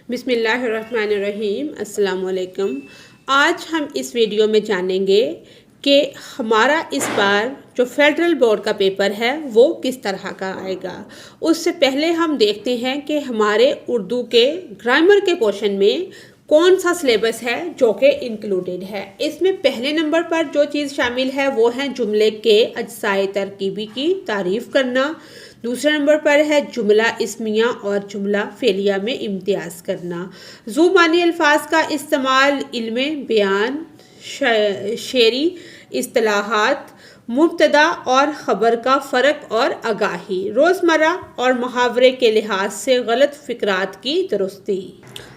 बिस्मिल्लाहिर्रहमानिर्रहीम। अस्सलाम वालेकुम। आज हम इस वीडियो में जानेंगे कि हमारा इस बार जो फेडरल बोर्ड का पेपर है वो किस तरह का आएगा। उससे पहले हम देखते हैं कि हमारे उर्दू के ग्रामर के पोर्शन में कौन सा सिलेबस है जो कि इंक्लूडेड है। इसमें पहले नंबर पर जो चीज़ शामिल है वो है जुमले के अज्साए तरकीबी की तारीफ़ करना। दूसरे नंबर पर है जुमला इस्मिया और जुमला फेलिया में इम्तियाज़ करना। ज़ुबानी अल्फाज का इस्तेमाल, इल्मे बयान, शेरी इस्तिलाहात, मुब्तदा और ख़बर का फ़र्क और आगाही, रोज़मर्रा और मुहावरे के लिहाज से गलत फ़िक्रात की दुरुस्ती,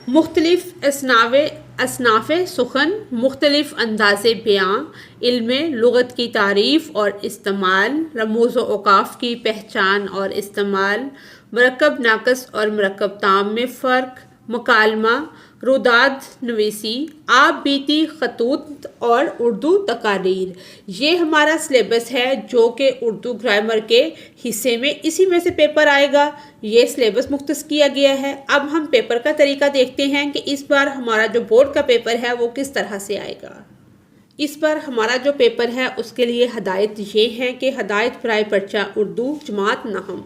मुख्तलिफ़ असनाफ़ सुखन, मुख्तलिफ़ अंदाज़े बयां, इल्मे लुग़त की तारीफ़ और इस्तेमाल, रमूज़ व औक़ाफ़ की पहचान और इस्तेमाल, मरकब नाक़स और मरकब ताम में फ़र्क, मुकालमा, रुदाद नवीसी, आप बीती खतूत और उर्दू तकारीर। ये हमारा सिलेबस है जो कि उर्दू ग्रामर के हिस्से में इसी में से पेपर आएगा। ये सिलेबस मुख्तस किया गया है। अब हम पेपर का तरीका देखते हैं कि इस बार हमारा जो बोर्ड का पेपर है वो किस तरह से आएगा। इस बार हमारा जो पेपर है उसके लिए हदायत ये है कि हदायत बराए पर्चा उर्दू जमात नहम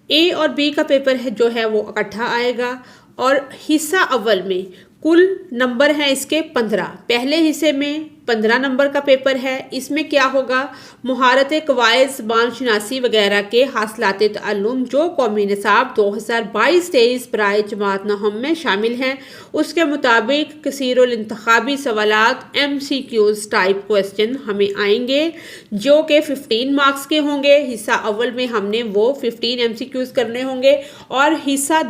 ए और बी का पेपर है जो है वो इकट्ठा आएगा। और हिस्सा अव्वल में कुल नंबर हैं इसके 15। पहले हिस्से में 15 नंबर का पेपर है। इसमें क्या होगा, मुहारत कवायद ज़बान शनासी वगैरह के हासिलात तअल्लुम जो कौमी निसाब 2022-23 बराए जमात नहम में शामिल हैं उसके मुताबिक कसीरुल इंतखाबी सवालात MCQs टाइप क्वेश्चन हमें आएंगे जो कि 15 मार्क्स के होंगे। हिस्सा अव्वल में हमने वो 15 MCQs करने होंगे। और हिस्सा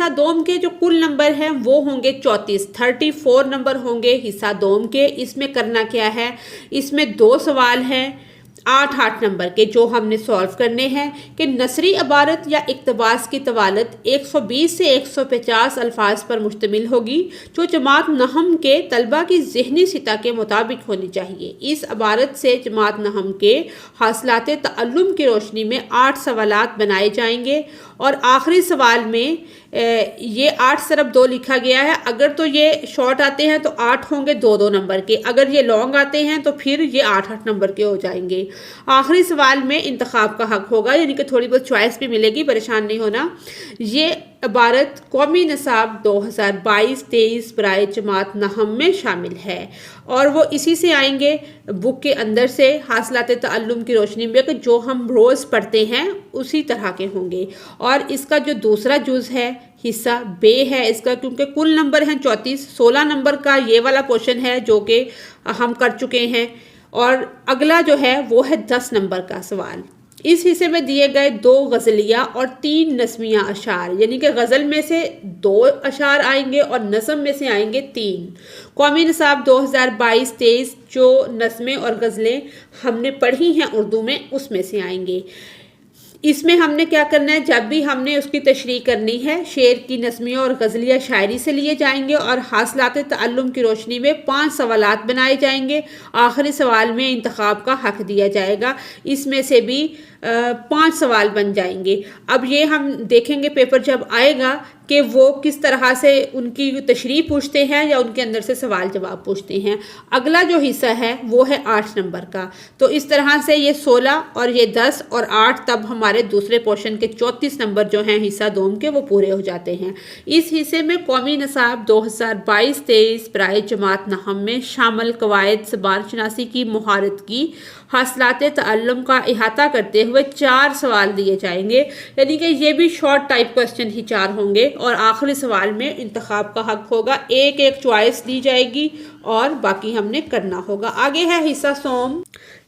दोम के जो कुल नंबर हैं वो होंगे 34 नंबर होंगे हिस्सा दोम के। इसमें करना क्या है, इसमें 2 सवाल हैं 8 नंबर के जो हमने सॉल्व करने हैं कि नसरी इबारत या इक़्तिबास की तवालत 120 से 150 अल्फाज पर मुश्तमिल होगी जो जमात नहम के तलबा की ज़हनी सतह के मुताबिक होनी चाहिए। इस इबारत से जमात नहम के हासिलात तअल्लुम की रोशनी में 8 सवालात बनाए जाएंगे। और आखिरी सवाल में ये 8 तरफ 2 लिखा गया है। अगर तो ये शॉर्ट आते हैं तो 8 होंगे 2-2 नंबर के, अगर ये लॉन्ग आते हैं तो फिर ये 8-8 नंबर के हो जाएंगे। आखिरी सवाल में इंतखाब का हक होगा, यानी कि थोड़ी बहुत चॉइस भी मिलेगी, परेशान नहीं होना। ये इबारत कौमी निसाब 2022-23 बराए जमात नहम में शामिल है और वो इसी से आएंगे बुक के अंदर से हासिलात तअल्लुम की रोशनी में कि जो हम रोज़ पढ़ते हैं उसी तरह के होंगे। और इसका जो दूसरा जुज़ है हिस्सा बे है इसका, क्योंकि कुल नंबर हैं 34, 16 नंबर का ये वाला पोर्शन है जो कि हम कर चुके हैं। और अगला जो है वो है 10 नंबर का सवाल। इस हिस्से में दिए गए 2 गज़लिया और 3 नस्मिया अशार, यानी कि गज़ल में से 2 अशार आएंगे और नज़म में से आएंगे 3। कौमी निसाब 2022-23 जो नस्में और गज़लें हमने पढ़ी हैं उर्दू में उसमें से आएंगे। इसमें हमने क्या करना है, जब भी हमने उसकी तशरीह करनी है शेर की नस्मिया और गज़लिया शायरी से लिए जाएंगे और हासिलात तअल्लुम की रोशनी में 5 सवालात बनाए जाएंगे। आखिरी सवाल में इंतखाब का हक दिया जाएगा, इसमें से भी 5 सवाल बन जाएंगे। अब ये हम देखेंगे पेपर जब आएगा कि वो किस तरह से उनकी तशरीह पूछते हैं या उनके अंदर से सवाल जवाब पूछते हैं। अगला जो हिस्सा है वो है 8 नंबर का। तो इस तरह से ये 16 और ये 10 और 8 तब हमारे दूसरे पोर्शन के 34 नंबर जो हैं हिस्सा दोम के वो पूरे हो जाते हैं। इस हिस्से में कौमी निसाब 2022-23 बराए जमात नहम में शामिल कवायद ज़बान शनासी की मुहारत की हासिलात तअल्लुम का इहाता करते हुए 4 सवाल दिए जाएंगे, यानी कि ये भी शॉर्ट टाइप क्वेश्चन ही 4 होंगे। और आखिरी सवाल में इंतखाब का हक होगा, एक चॉइस दी जाएगी और बाकी हमने करना होगा। आगे है हिस्सा सोम।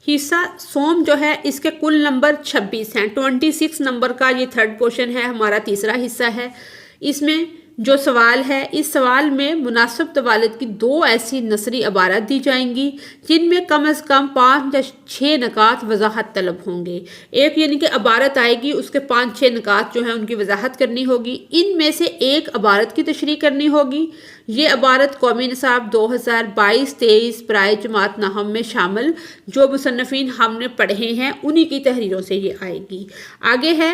हिस्सा सोम जो है इसके कुल नंबर 26 हैं। 26 नंबर का ये 3rd पोर्शन है, हमारा तीसरा हिस्सा है। इसमें जो सवाल है, इस सवाल में मुनासिब तवालद की 2 ऐसी नसरी इबारत दी जाएंगी जिनमें कम अज़ कम 5 या 6 नकात वजाहत तलब होंगे। एक यानी कि इबारत आएगी उसके 5-6 नकात जो हैं उनकी वजाहत करनी होगी। इनमें से एक इबारत की तशरीह करनी होगी। ये इबारत कौमी निसाब 2022-23 बराए जमात नहम में शामिल जो मुसन्निफ़ीन हमने पढ़े हैं उन्हीं की तहरीरों से ये आएगी। आगे है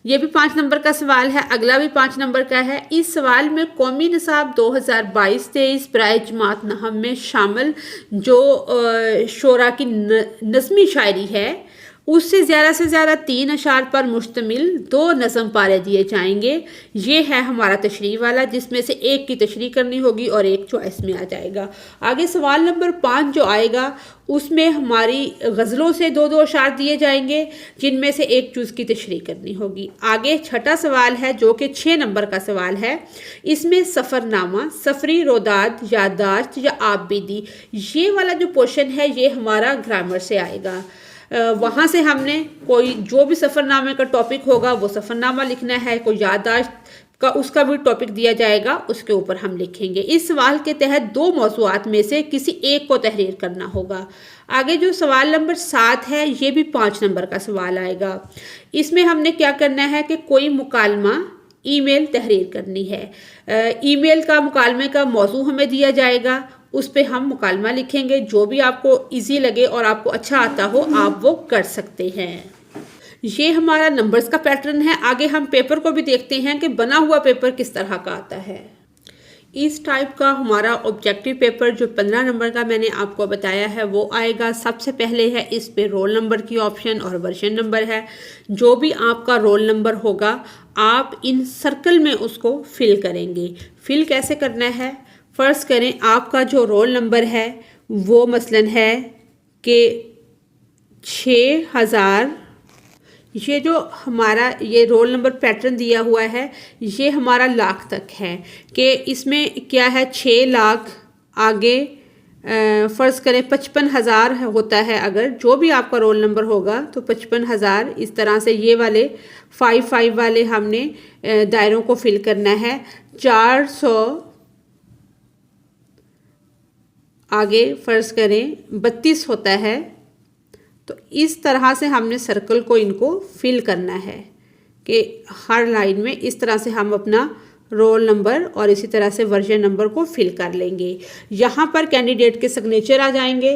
ये भी 5 नंबर का सवाल है, अगला भी 5 नंबर का है। इस सवाल में कौमी निसाब 2022-23 बराए जमात नहम में शामिल जो शोरा की नज़मी शायरी है उससे ज़्यादा से ज़्यादा 3 अशार पर मुश्तमिल 2 नज़म पारे दिए जाएंगे। ये है हमारा तशरीह वाला, जिसमें से एक की तशरीह करनी होगी और एक चॉइस में आ जाएगा। आगे सवाल नंबर 5 जो आएगा उसमें हमारी गज़लों से 2-2 अशार दिए जाएंगे, जिनमें से एक चूज़ की तशरीह करनी होगी। आगे छठा सवाल है जो कि 6 नंबर का सवाल है। इसमें सफ़रनामा, सफरी रोदाद, याददाश्त या आबिदी, ये वाला जो पोर्शन है ये हमारा ग्रामर से आएगा। वहाँ से हमने कोई जो भी सफ़रनामे का टॉपिक होगा वो सफ़रनामा लिखना है, कोई याददाश्त का उसका भी टॉपिक दिया जाएगा उसके ऊपर हम लिखेंगे। इस सवाल के तहत 2 मौज़ूआत में से किसी एक को तहरीर करना होगा। आगे जो सवाल नंबर 7 है ये भी 5 नंबर का सवाल आएगा। इसमें हमने क्या करना है कि कोई मुकालमा ईमेल तहरीर करनी है। ईमेल का मुकालमे का मौजू हमें दिया जाएगा, उस पे हम मुकालमा लिखेंगे। जो भी आपको इजी लगे और आपको अच्छा आता हो आप वो कर सकते हैं। ये हमारा नंबर्स का पैटर्न है। आगे हम पेपर को भी देखते हैं कि बना हुआ पेपर किस तरह का आता है। इस टाइप का हमारा ऑब्जेक्टिव पेपर जो 15 नंबर का मैंने आपको बताया है वो आएगा। सबसे पहले है इस पे रोल नंबर की ऑप्शन और वर्जन नंबर है। जो भी आपका रोल नंबर होगा आप इन सर्कल में उसको फिल करेंगे। फिल कैसे करना है, फ़र्ज़ करें आपका जो रोल नंबर है वो मसलन है कि 6000। ये जो हमारा ये रोल नंबर पैटर्न दिया हुआ है ये हमारा लाख तक है कि इसमें क्या है 6 लाख। आगे फ़र्ज़ करें 55,000 होता है। अगर जो भी आपका रोल नंबर होगा तो 55,000 इस तरह से ये वाले 5 वाले हमने दायरों को फिल करना है। 400 आगे फ़र्ज़ करें 32 होता है। तो इस तरह से हमने सर्कल को इनको फिल करना है कि हर लाइन में इस तरह से हम अपना रोल नंबर और इसी तरह से वर्जन नंबर को फिल कर लेंगे। यहाँ पर कैंडिडेट के सिग्नेचर आ जाएंगे।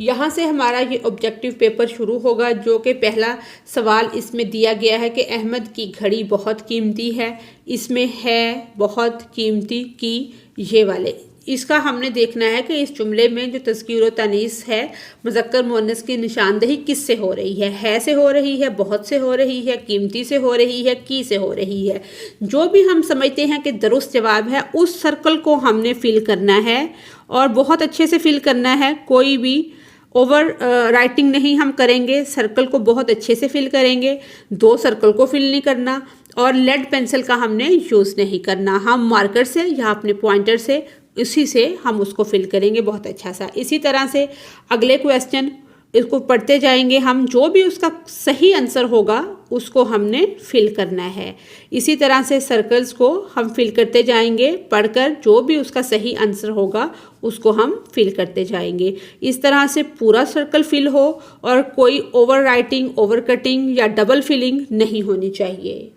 यहाँ से हमारा ये ऑब्जेक्टिव पेपर शुरू होगा जो कि पहला सवाल इसमें दिया गया है कि अहमद की घड़ी बहुत कीमती है। इसमें है बहुत कीमती की ये वाले, इसका हमने देखना है कि इस जुमले में जो तज़कीर व तनीस है मुज़क्कर मुअन्नस की निशानदेही किससे हो रही है से हो रही है, बहुत से हो रही है, कीमती से हो रही है, की से हो रही है। जो भी हम समझते हैं कि दुरुस्त जवाब है उस सर्कल को हमने फिल करना है और बहुत अच्छे से फिल करना है। कोई भी ओवर राइटिंग नहीं हम करेंगे, सर्कल को बहुत अच्छे से फिल करेंगे। 2 सर्कल को फिल नहीं करना और लेड पेंसिल का हमने यूज़ नहीं करना। हम मार्कर से या अपने पॉइंटर से इसी से हम उसको फिल करेंगे बहुत अच्छा सा। इसी तरह से अगले क्वेश्चन इसको पढ़ते जाएंगे हम, जो भी उसका सही आंसर होगा उसको हमने फिल करना है। इसी तरह से सर्कल्स को हम फिल करते जाएंगे पढ़कर, जो भी उसका सही आंसर होगा उसको हम फिल करते जाएंगे। इस तरह से पूरा सर्कल फिल हो और कोई ओवर राइटिंग, ओवर कटिंग या डबल फिलिंग नहीं होनी चाहिए।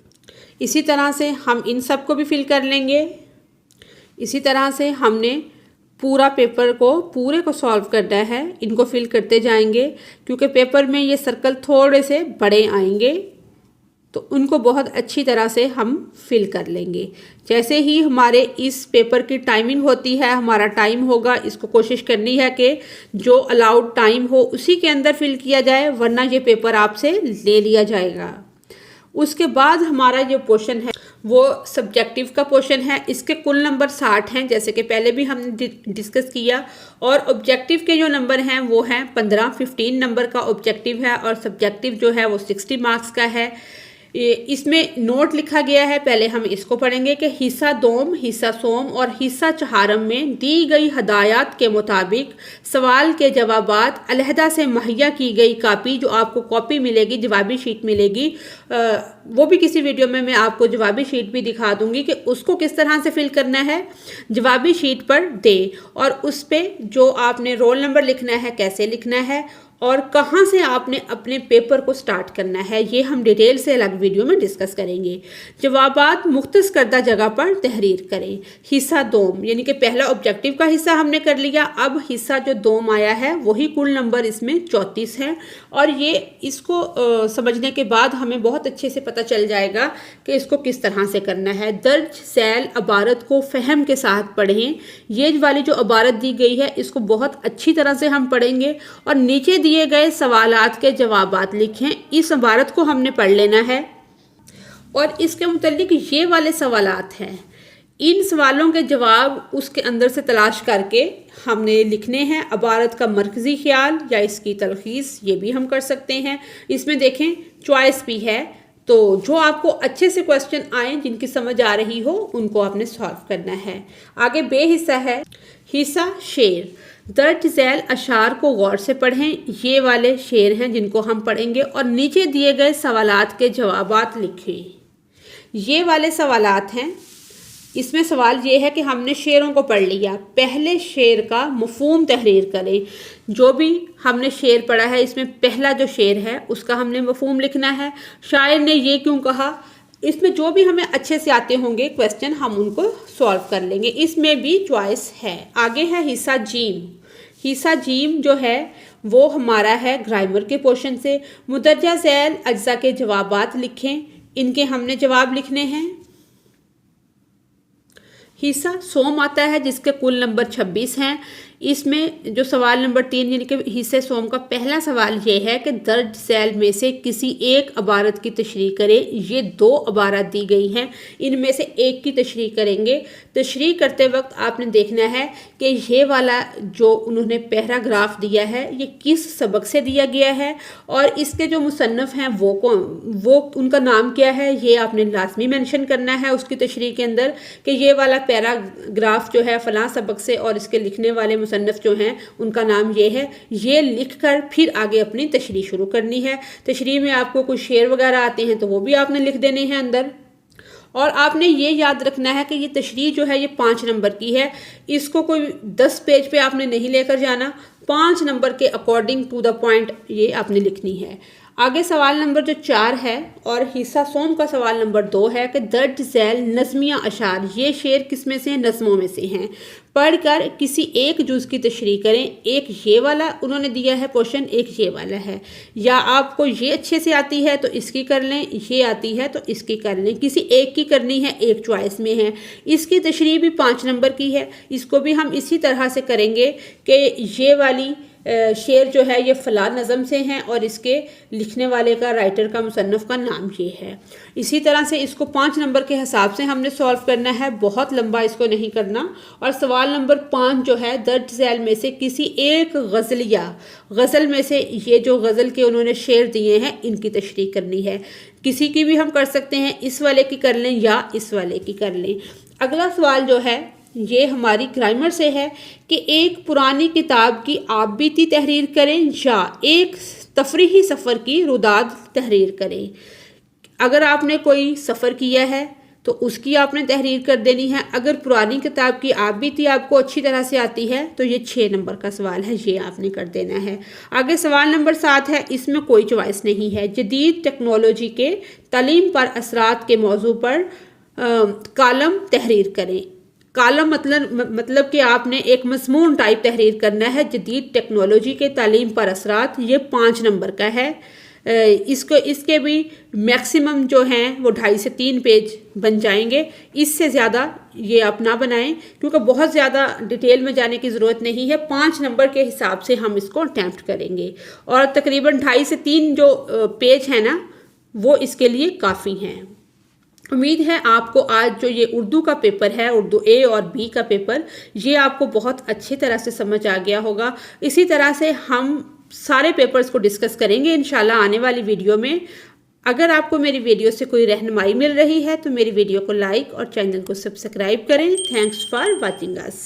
इसी तरह से हम इन सब को भी फिल कर लेंगे। इसी तरह से हमने पूरा पेपर को पूरे को सॉल्व करना है। इनको फिल करते जाएंगे क्योंकि पेपर में ये सर्कल थोड़े से बड़े आएंगे तो उनको बहुत अच्छी तरह से हम फिल कर लेंगे। जैसे ही हमारे इस पेपर की टाइमिंग होती है, हमारा टाइम होगा, इसको कोशिश करनी है कि जो अलाउड टाइम हो उसी के अंदर फिल किया जाए, वरना ये पेपर आपसे ले लिया जाएगा। उसके बाद हमारा जो पोर्शन है वो सब्जेक्टिव का पोर्शन है। इसके कुल नंबर 60 हैं, जैसे कि पहले भी हमने डिस्कस किया। और ऑब्जेक्टिव के जो नंबर हैं वो हैं 15 नंबर का ऑब्जेक्टिव है और सब्जेक्टिव जो है वो 60 मार्क्स का है। इसमें नोट लिखा गया है, पहले हम इसको पढ़ेंगे कि हिस्सा दोम, हिस्सा सोम और हिस्सा चहारम में दी गई हदायत के मुताबिक सवाल के जवाबात अलहदा से मुहैया की गई कॉपी, जो आपको कॉपी मिलेगी, जवाबी शीट मिलेगी, वो भी किसी वीडियो में मैं आपको जवाबी शीट भी दिखा दूंगी कि उसको किस तरह से फिल करना है। जवाबी शीट पर दे और उस पर जो आपने रोल नंबर लिखना है कैसे लिखना है और कहाँ से आपने अपने पेपर को स्टार्ट करना है, ये हम डिटेल से अलग वीडियो में डिस्कस करेंगे। जवाबात मुख्तस करदा जगह पर तहरीर करें। हिस्सा दोम, यानी कि पहला ऑब्जेक्टिव का हिस्सा हमने कर लिया। अब हिस्सा जो दोम आया है वही कुल नंबर इसमें 34 है। और ये इसको समझने के बाद हमें बहुत अच्छे से पता चल जाएगा कि इसको किस तरह से करना है। दर्ज सैल इबारत को फ़हम के साथ पढ़ें। ये वाली जो इबारत दी गई है इसको बहुत अच्छी तरह से हम पढ़ेंगे और नीचे दिए गए सवालात के जवाबात लिखें। इस इबारत को हमने पढ़ लेना है और इसके मुतल्लिक ये वाले सवालात हैं। इन सवालों के जवाब उसके अंदर से तलाश करके हमने लिखने हैं। इबारत का मरकज़ी ख्याल या इसकी तलखीस ये भी हम कर सकते हैं। इसमें देखें चॉइस भी है, तो जो आपको अच्छे से क्वेश्चन आए, जिनकी समझ आ रही हो, उनको आपने सॉल्व करना है। आगे बे हिस्सा है। हिस्सा शेर। दर्ज झैल अशार को गौर से पढ़ें। ये वाले शेर हैं जिनको हम पढ़ेंगे और नीचे दिए गए सवालात के जवाबात लिखें। ये वाले सवालात हैं। इसमें सवाल ये है कि हमने शेरों को पढ़ लिया, पहले शेर का मफहूम तहरीर करें। जो भी हमने शेर पढ़ा है इसमें पहला जो शेर है उसका हमने मफहूम लिखना है। शायर ने ये क्यों कहा, इसमें जो भी हमें अच्छे से आते होंगे क्वेश्चन हम उनको सॉल्व कर लेंगे। इसमें भी चॉइस है। आगे है हिस्सा जीम। हिस्सा जीम जो है वो हमारा है ग्रामर के पोर्शन से। मुदर्जा झैल अज्जा के जवाबात लिखें। इनके हमने जवाब लिखने हैं। हिस्सा सोम आता है जिसके कुल नंबर 26 हैं। इसमें जो सवाल नंबर 3 यानी कि हिस्से सोम का पहला सवाल ये है कि दर्ज झैल में से किसी एक इबारत की तशरीह करें। ये 2 इबारत दी गई हैं, इनमें से एक की तशरीह करेंगे। तशरीह करते वक्त आपने देखना है कि ये वाला जो उन्होंने पैराग्राफ दिया है ये किस सबक से दिया गया है और इसके जो मुसन्नफ़ हैं वो कौन, वो उनका नाम क्या है, ये आपने लाजमी मेंशन करना है उसकी तशरीह के अंदर कि ये वाला पैराग्राफ जो है फ़लाँ सबक से और इसके लिखने वाले मुसन्नफ़ जो हैं उनका नाम ये है। ये लिखकर फिर आगे अपनी तशरीह शुरू करनी है। तशरीह में आपको कुछ शेर वगैरह आते हैं तो वो भी आपने लिख देने हैं अंदर। और आपने ये याद रखना है कि ये तशरीह जो है ये 5 नंबर की है। इसको कोई 10 पेज पे आपने नहीं लेकर जाना, 5 नंबर के अकॉर्डिंग टू द पॉइंट ये आपने लिखनी है। आगे सवाल नंबर जो 4 है और हिस्सा सोम का सवाल नंबर 2 है कि दर्ज झैल नज़मिया अशार, ये शेर किस में से हैं, नज़मों में से हैं। पढ़कर किसी एक जुज़ की तशरीह करें। एक ये वाला उन्होंने दिया है पोर्शन, एक ये वाला है। या आपको ये अच्छे से आती है तो इसकी कर लें, ये आती है तो इसकी कर लें। किसी एक की करनी है, एक चॉइस में है। इसकी तशरीह भी 5 नंबर की है। इसको भी हम इसी तरह से करेंगे कि ये वाली शेर जो है ये फ़ला नज़म से हैं और इसके लिखने वाले का, राइटर का, मुसन्नफ़ का नाम ये है। इसी तरह से इसको 5 नंबर के हिसाब से हमने सॉल्व करना है, बहुत लंबा इसको नहीं करना। और सवाल नंबर 5 जो है दर्ज झैल में से किसी एक गज़लिया, गज़ल में से ये जो गज़ल के उन्होंने शेर दिए हैं इनकी तशरीह करनी है। किसी की भी हम कर सकते हैं, इस वाले की कर लें या इस वाले की कर लें। अगला सवाल जो है ये हमारी ग्रामर से है कि एक पुरानी किताब की आप बीती तहरीर करें या एक तफरीही सफ़र की रुदाद तहरीर करें। अगर आपने कोई सफ़र किया है तो उसकी आपने तहरीर कर देनी है। अगर पुरानी किताब की आप बीती आपको अच्छी तरह से आती है तो ये 6 नंबर का सवाल है, ये आपने कर देना है। आगे सवाल नंबर 7 है, इसमें कोई चॉइस नहीं है। जदीद टेक्नोलॉजी के तालीम पर असरात के मौजू पर कालम तहरीर करें। कालम मतलब कि आपने एक मज़मून टाइप तहरीर करना है। जदीद टेक्नोलॉजी के तालीम पर असरात, ये 5 नंबर का है। इसके भी मैक्सिमम जो हैं वो 2.5 से 3 पेज बन जाएंगे। इससे ज़्यादा ये आप ना बनाएं क्योंकि बहुत ज़्यादा डिटेल में जाने की ज़रूरत नहीं है। 5 नंबर के हिसाब से हम इसको अटैम्प्ट करेंगे और तकरीबन 2.5 से 3 जो पेज है ना वो इसके लिए काफ़ी हैं। उम्मीद है आपको आज जो ये उर्दू का पेपर है, उर्दू ए और बी का पेपर, ये आपको बहुत अच्छी तरह से समझ आ गया होगा। इसी तरह से हम सारे पेपर्स को डिस्कस करेंगे इंशाल्लाह आने वाली वीडियो में। अगर आपको मेरी वीडियो से कोई रहनुमाई मिल रही है तो मेरी वीडियो को लाइक और चैनल को सब्सक्राइब करें। Thanks for watching us.